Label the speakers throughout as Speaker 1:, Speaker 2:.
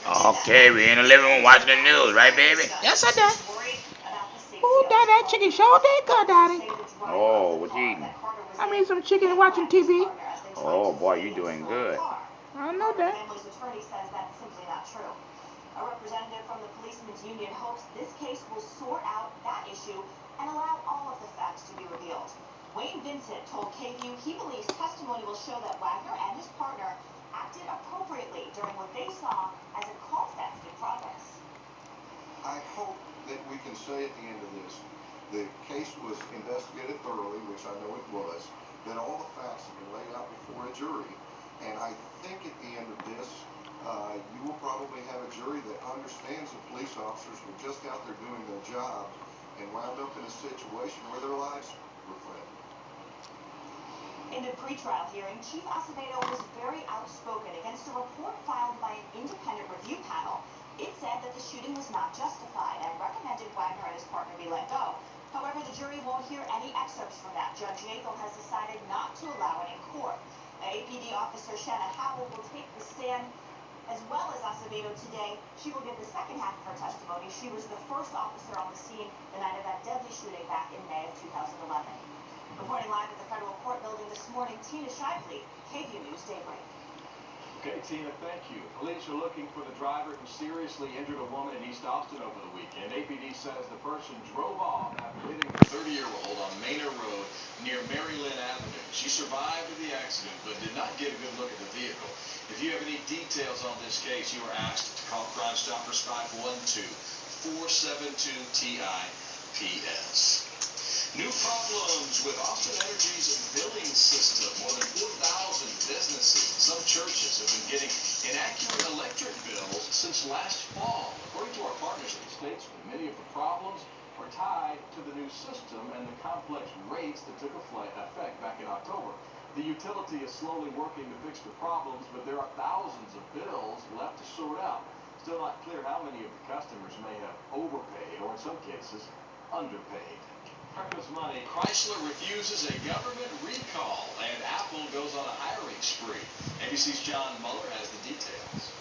Speaker 1: Okay, we in the living room watching the news, right, baby?
Speaker 2: Yes, I did. Ooh, that chicken sure did good, Daddy.
Speaker 1: Oh, what you eating?
Speaker 2: I mean some chicken and watching TV.
Speaker 1: Oh, boy, you doing good.
Speaker 2: I know that.
Speaker 3: A representative from the policemen's union hopes this case will sort out that issue and allow all of the facts to be revealed. Wayne Vincent told KVU he believes testimony will show that Wagner and his partner acted appropriately during what they saw as a call fest in progress.
Speaker 4: I hope that we can say at the end of this, the case was investigated thoroughly, which I know it was, that all the facts have been laid out before a jury, and I think at the end of this, you will probably have a jury that understands that police officers were just out there doing their job and wound up in a situation where their lives were threatened.
Speaker 3: In the pretrial hearing, Chief Acevedo was very outspoken against a report filed by an independent review panel. It said that the shooting was not justified and recommended Wagner and his partner be let go. However, the jury won't hear any excerpts from that. Judge Yakel has decided not to allow it in court. APD officer Shanna Howell will take the stand as well as Acevedo today. She will give the second half of her testimony. She was the first officer on the scene the night of that deadly shooting back in May of 2011. Reporting live at the federal court building this morning, Tina Shively, KVU News Daybreak.
Speaker 5: Okay, Tina, thank you. Police are looking for the driver who seriously injured a woman in East Austin over the weekend. APD says the person drove off after hitting a 30-year-old on Manor Road near Mary Lynn Avenue. She survived the accident but did not get a good look at the vehicle. If you have any details on this case, you are asked to call Crime Stoppers 512-472-TIPS. New problems with Austin Energy's billing system. More than 4,000 businesses and some churches have been getting inaccurate electric bills since last fall. According to our partners in the statesman, many of the problems are tied to the new system and the complex rates that took effect back in October. The utility is slowly working to fix the problems, but there are thousands of bills left to sort out. Still not clear how many of the customers may have overpaid or in some cases underpaid. Breakfast Money. Chrysler refuses a government recall, and Apple goes on a hiring spree. ABC's John Muller has the details.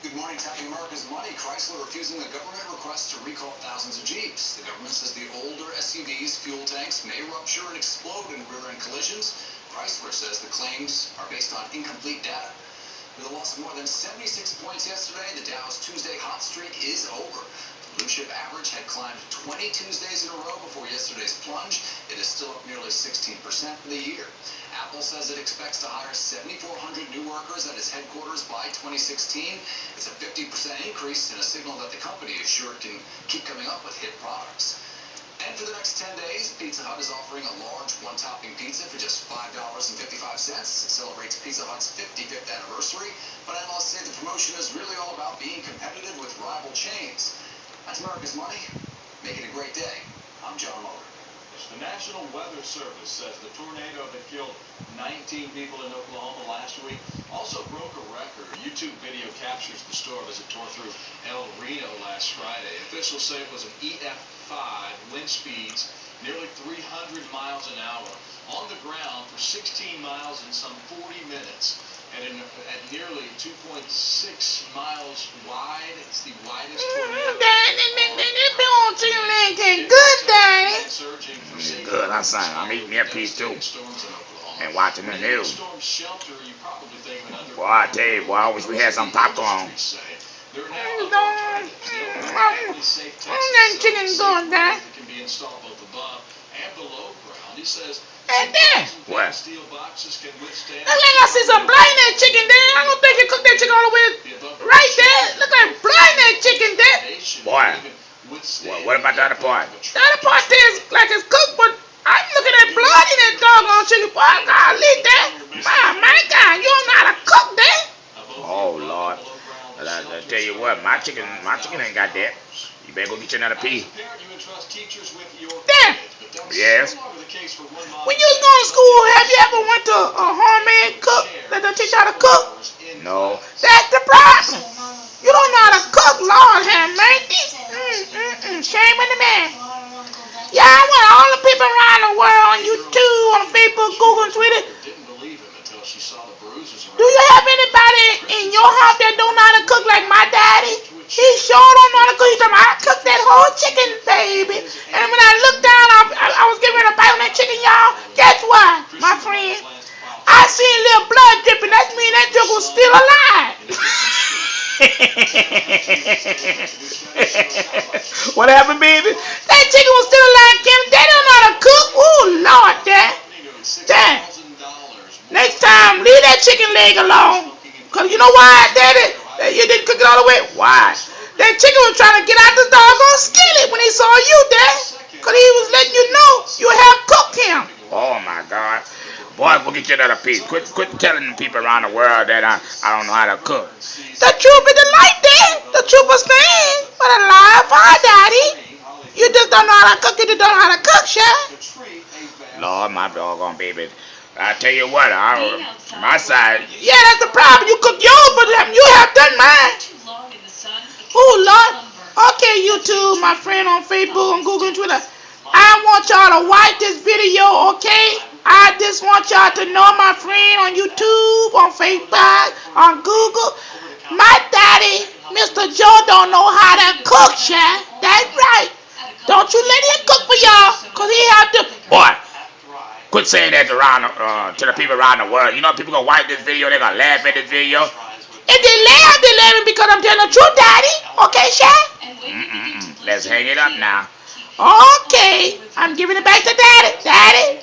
Speaker 6: Good morning. Tapping America's Money. Chrysler refusing a government request to recall thousands of Jeeps. The government says the older SUVs' fuel tanks may rupture and explode in rear-end collisions. Chrysler says the claims are based on incomplete data. With a loss of more than 76 points yesterday, the Dow's Tuesday hot streak is over. Blue chip average had climbed 20 Tuesdays in a row before yesterday's plunge. It is still up nearly 16% for the year. Apple says it expects to hire 7,400 new workers at its headquarters by 2016. It's a 50% increase and a signal that the company is sure it can keep coming up with hit products. And for the next 10 days, Pizza Hut is offering a large one-topping pizza for just $5.55. It celebrates Pizza Hut's 55th anniversary, but analysts say the promotion is really all about being competitive with rival chains. That's America's Money. Make it a great day. I'm John Muller.
Speaker 5: The National Weather Service says the tornado that killed 19 people in Oklahoma last week also broke a record. A YouTube video captures the storm as it tore through El Reno last Friday. Officials say it was an EF5, wind speeds nearly 300 miles an hour, on the ground for 16 miles in some 40 minutes. And at nearly 2.6 miles wide, it's the widest tornado.
Speaker 2: Good, Daddy.
Speaker 1: Good, I'm eating that piece too. And watching the news. Boy, I tell you, boy, I wish we had some popcorn.
Speaker 2: That chicken's going, Dad. Hey, Dad.
Speaker 1: What?
Speaker 2: Look like I see some blood in that chicken, Dad. I don't think you cooked that chicken all the way right there. Look like blood in that chicken, Dad.
Speaker 1: Boy, what about the other part?
Speaker 2: The other part tastes like it's cooked, but I'm looking at blood in that doggone chicken. Boy, golly, Dad. My God, you don't know how to cook, Dad.
Speaker 1: Oh, Lord. I tell you what, my chicken ain't got that. You better go get you another piece.
Speaker 2: Dad.
Speaker 1: Yes?
Speaker 2: When you was going to school, have you ever went to a homemade cook that they teach you how to cook?
Speaker 1: No.
Speaker 2: That's the problem. You don't know how to cook, Lord have mercy. Shame on the man. Yeah, I want all the people around the world on YouTube, on Facebook, Google, and Twitter. Do you have anybody your house that don't know how to cook like my daddy? He sure don't know how to cook. He told me I cook that whole chicken, baby. And when I looked down, I was getting ready to bite on that chicken, y'all. Guess what, my friend? I seen a little blood dripping. That means that joke was still alive. What happened, baby? That chicken was still alive, Kim. They don't know how to cook. Oh, Lord, Dad. Next time, leave that chicken leg alone. Because you know why, Daddy? You didn't cook it all the way. Why? That chicken was trying to get out the doggone skillet when he saw you, Dad. Because he was letting you know you have cooked him.
Speaker 1: Oh, my God. Boy, go get you another piece. Quit telling the people around the world that I don't know how to cook.
Speaker 2: The truth is the light, Dad. The truth will stand. But a lie of fire, Daddy. You just don't know how to cook. You just don't know how to cook, Chef.
Speaker 1: Lord, my doggone baby. I tell you what, my side.
Speaker 2: Yeah, that's the problem. You cook yours, but you have done mine. Oh, Lord. Okay, YouTube, my friend on Facebook, on Google, and Twitter. I want y'all to watch this video, okay? I just want y'all to know my friend on YouTube, on Facebook, on Google. My daddy, Mr. Joe, don't know how to cook, Chef. That's right. Don't you let him cook for y'all, because he have to.
Speaker 1: Boy, quit saying that around to the people around the world. You know, people gonna watch this video, they're gonna laugh at this video.
Speaker 2: If they laughing because I'm telling the truth, Daddy. Okay, Chef?
Speaker 1: Let's hang it up now.
Speaker 2: Okay, I'm giving it back to Daddy. Daddy,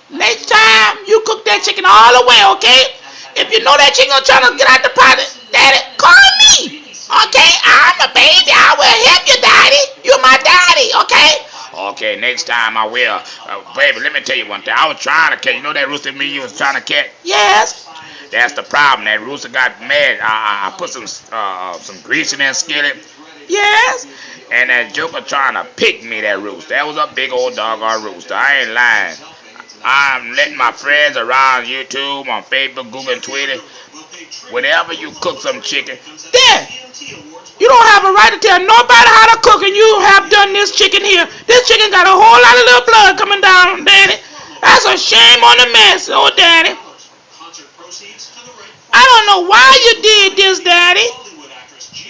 Speaker 2: next time you cook that chicken all the way, okay? If you know that chicken trying to get out the pot, Daddy, call me. Okay, I'm a baby. I will help you, Daddy. You're my daddy, okay?
Speaker 1: Okay, next time I will. Baby, let me tell you one thing. I was trying to catch. You know that rooster meat you was trying to catch?
Speaker 2: Yes.
Speaker 1: That's the problem. That rooster got mad. I put some grease in that skillet.
Speaker 2: Yes.
Speaker 1: And that joker trying to pick me, that rooster. That was a big old doggone rooster. I ain't lying. I'm letting my friends around YouTube, on Facebook, Google, and Twitter, whenever you cook some chicken.
Speaker 2: Dad, you don't have a right to tell nobody how to cook, and you have done this chicken here. This chicken got a whole lot of little blood coming down, Daddy. That's a shame on the mess, oh, Daddy. I don't know why you did this, Daddy.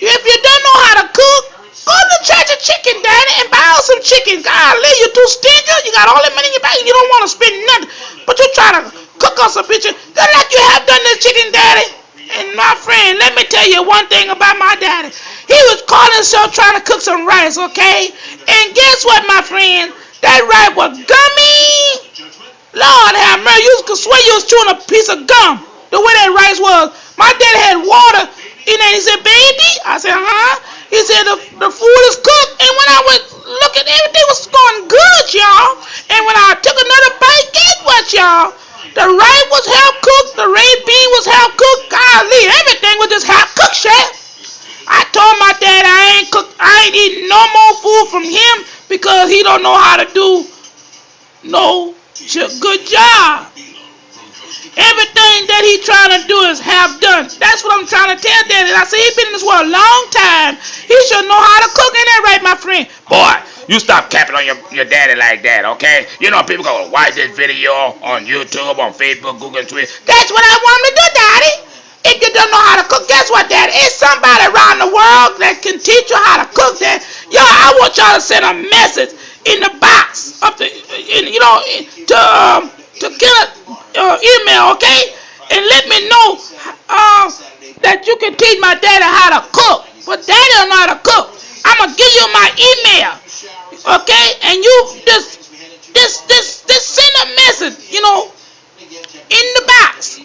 Speaker 2: If you don't know how to cook, go to Church of Chicken, Daddy, and buy out some chicken. Golly, you too stingy. You got all that money in your bag and you don't want to spend nothing. But you try to cook us a picture. Just like you have done this chicken, Daddy. And my friend, let me tell you one thing about my daddy. He was calling himself trying to cook some rice, okay? And guess what, my friend? That rice was gummy. Lord have mercy. You could swear you was chewing a piece of gum. The way that rice was. My daddy had water in there. He said, baby. I said, huh? He said, the food is cooked. And when I was looking, everything was going good, y'all. And when I took another bite, guess what, y'all? The rice was half cooked. The red bean was half cooked. Golly, everything was just half cooked, Chef. I told my dad I ain't eating no more food from him because he don't know how to do no good job. Everything that he trying to do is half done. That's what I'm trying to tell Daddy. I said he been in this world a long time. He should know how to cook. Ain't that right, my friend?
Speaker 1: Boy, you stop capping on your daddy like that, okay? You know people gonna watch this video on YouTube, on Facebook, Google, and Twitter.
Speaker 2: That's what I want him to do, Daddy. If you don't know how to cook, guess what, Daddy? It's somebody around the world that can teach you how to cook, Daddy. Y'all, I want y'all to send a message in the box of the, to get an email, okay? And let me know that you can teach my daddy how to cook. But Daddy don't know how to cook. I'm gonna give you my email, okay? And you just send a message, in the box.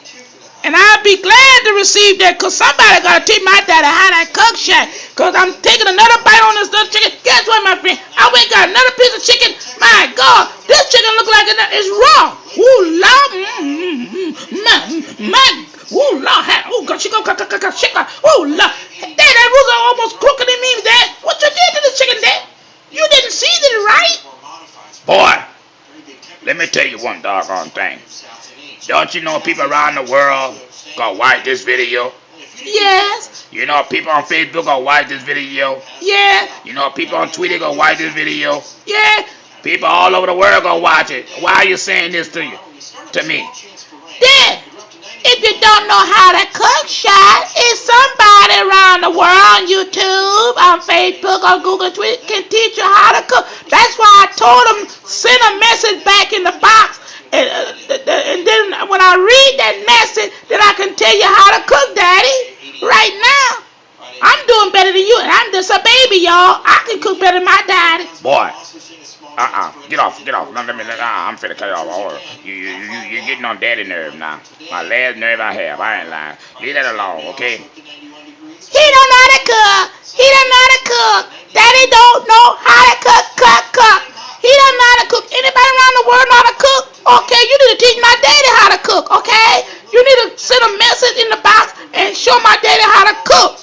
Speaker 2: And I'll be glad to receive that, because somebody got to teach my daddy how to cook, Shaq. Because I'm taking another bite on this little chicken. Guess what, my friend? I went and got another piece of chicken. My God, this chicken look like it's raw. Ooh, Lord. Ooh, Lord. Oh, God, she go. Oh, Lord. Dad, that was almost crooked in me, Dad. What you did to this chicken, Dad? You didn't season it right.
Speaker 1: Boy, let me tell you one doggone thing. Don't you know people around the world gonna watch this video?
Speaker 2: Yes.
Speaker 1: You know people on Facebook gonna watch this video?
Speaker 2: Yeah.
Speaker 1: You know people on Twitter gonna watch this video?
Speaker 2: Yeah.
Speaker 1: People all over the world gonna watch it. Why are you saying this to me?
Speaker 2: Dad, if you don't know how to cook, Shaq, it's some around the world on YouTube, on Facebook, on Google, Twitter can teach you how to cook. That's why I told them send a message back in the box, and then when I read that message, then I can tell you how to cook, Daddy. Right now, I'm doing better than you, and I'm just a baby, y'all. I can cook better than my daddy.
Speaker 1: Boy. Get off. No, I'm finna cut you off. You're getting on daddy nerve now. My last nerve I have. I ain't lying. Leave that alone, okay?
Speaker 2: He don't know how to cook. He don't know how to cook. Daddy don't know how to cook. He don't know how to cook. Anybody around the world know how to cook? Okay, you need to teach my daddy how to cook, okay? You need to send a message in the box and show my daddy how to cook.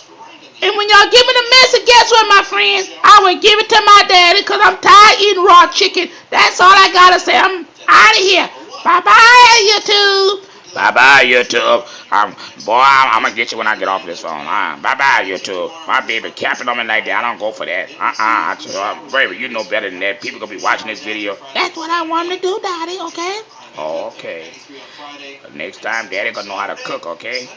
Speaker 2: And when y'all give me the message, guess what, my friends? I will give it to my daddy because I'm tired of eating raw chicken. That's all I got to say. I'm out of here. Bye-bye, YouTube.
Speaker 1: Bye-bye, YouTube. I'm going to get you when I get off this phone. Bye-bye, YouTube. My baby capping on me like that. I don't go for that. Baby, you know better than that. People going to be watching this video.
Speaker 2: That's what I want to do, Daddy, okay?
Speaker 1: Oh, okay. But next time, Daddy going to know how to cook, okay?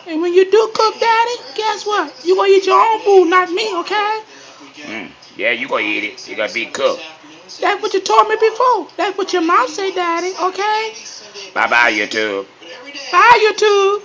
Speaker 2: And when you do cook, Daddy, guess what? You going to eat your own food, not me, okay?
Speaker 1: Yeah, you going to eat it. You got to be cooked.
Speaker 2: That's what you told me before. That's what your mom said, Daddy, okay?
Speaker 1: Bye-bye, YouTube.
Speaker 2: Bye, YouTube.